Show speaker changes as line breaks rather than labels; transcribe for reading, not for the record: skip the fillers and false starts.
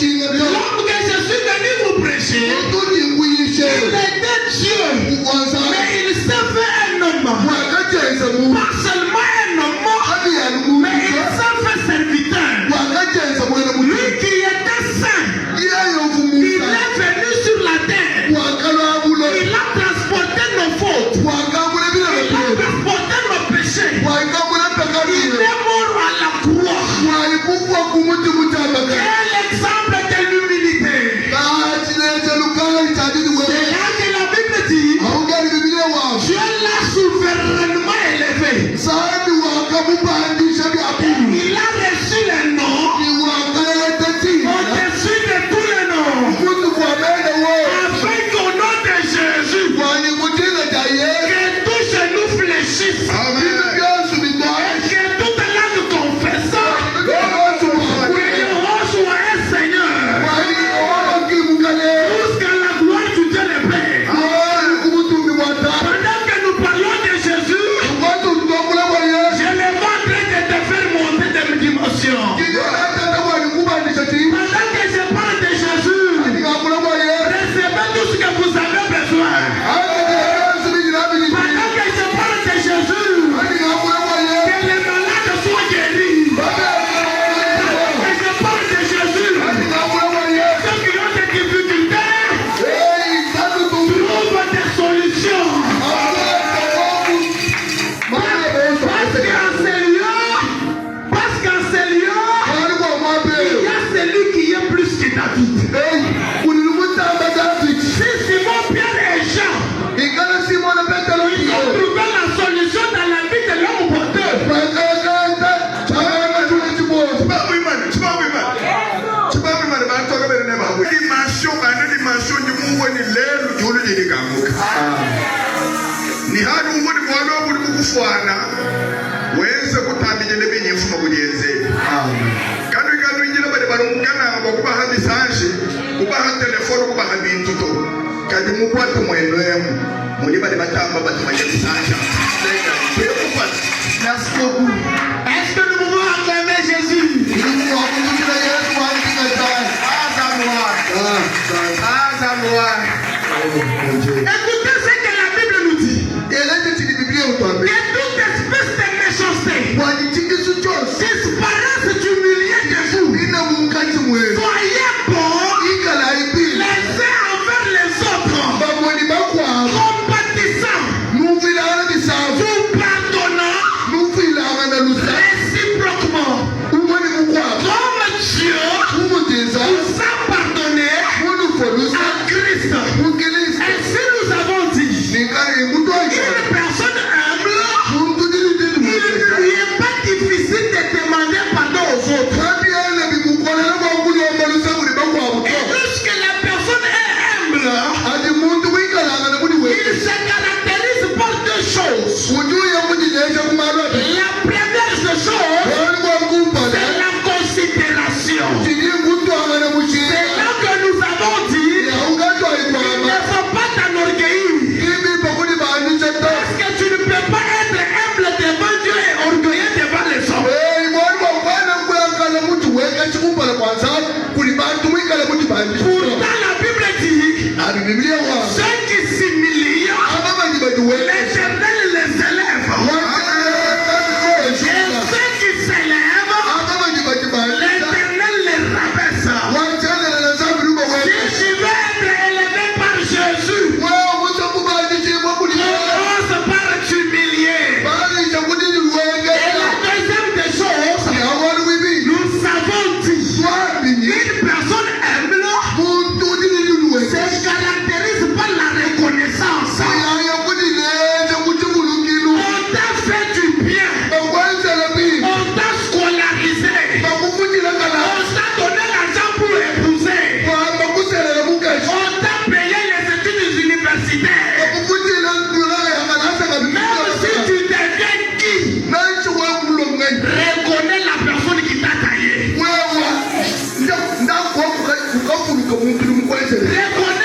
L'homme que je suis venu vous prêcher, il était Dieu, mais il s'est fait un homme. Pas seulement un homme, mais il s'est fait serviteur. Lui qui était saint, il est venu sur la terre. Il a transporté nos fautes. Il a transporté nos péchés. Il est mort à la croix. Quel exemple de l'humilité. C'est là que la Bible dit, Dieu l'a souverainement élevé. Il a reçu le nom au-dessus de tous les noms. Afin qu'au nom de Jésus, que tous genoux fléchissent. Et que toute langue confesse que Jéhovah soit un Seigneur. Jusqu'à la gloire du Dieu le Père. Pendant que nous parlons de Jésus, je le vois en train de te faire monter de dimension. Pendant que je parle de Jésus, recevez tout ce que vous avez besoin. Pendant que je parle de Jésus, que les malades soient guéris. Pendant que je parle de Jésus, ceux qui ont des difficultés trouvent des solutions. Parce qu'en ce lieu, il y a celui qui est plus que David. Si Simon, Pierre et Jean, ils ont trouvé la solution dans la vie de l'homme porteur.
Ni hadi ngoni mwalo buli kufwana wenze kutambije lebenye mfuma kujenze kanu injira bade barungana bakuba hadi sanje kuba hadi telefone kuba hadi ntuto kadi mukwata mwenwemu muli bade batamba batumaje sanje
Merci beaucoup. Est-ce que nous pouvons acclamer Jésus? Écoutez ce que la Bible nous dit. Que toute espèce de méchanceté disparaisse du milieu de vous. Soyez bons les uns envers les autres, compatissants, vous pardonnant réciproquement, comme Dieu vous a pardonné en Christ. Et si nous avons dit une personne humble, il ne lui est pas difficile de demander pardon aux autres. Et lorsque la personne est humble, il se caractérise par deux choses. La première des choses, c'est la considération. C'est là que nous avons dit, il ne faut pas t'enorgueillir. Parce que tu ne peux pas être humble devant Dieu et orgueilleux devant les hommes. Pourtant la Bible dit, ceux qui s'humilient, l'Éternel les élève. Et ceux qui s'élèvent, l'Éternel les rabaisse. Si je veux être élevé par Jésus, commence par t'humilier. Et la deuxième des choses, nous savons dit, une personne humble se caractérise par la reconnaissance. On t'a fait du bien, on t'a scolarisé, on t'a donné l'argent pour épouser, on t'a payé les études universitaires. Même si tu deviens qui, reconnais la personne qui t'a taillé. Reconnais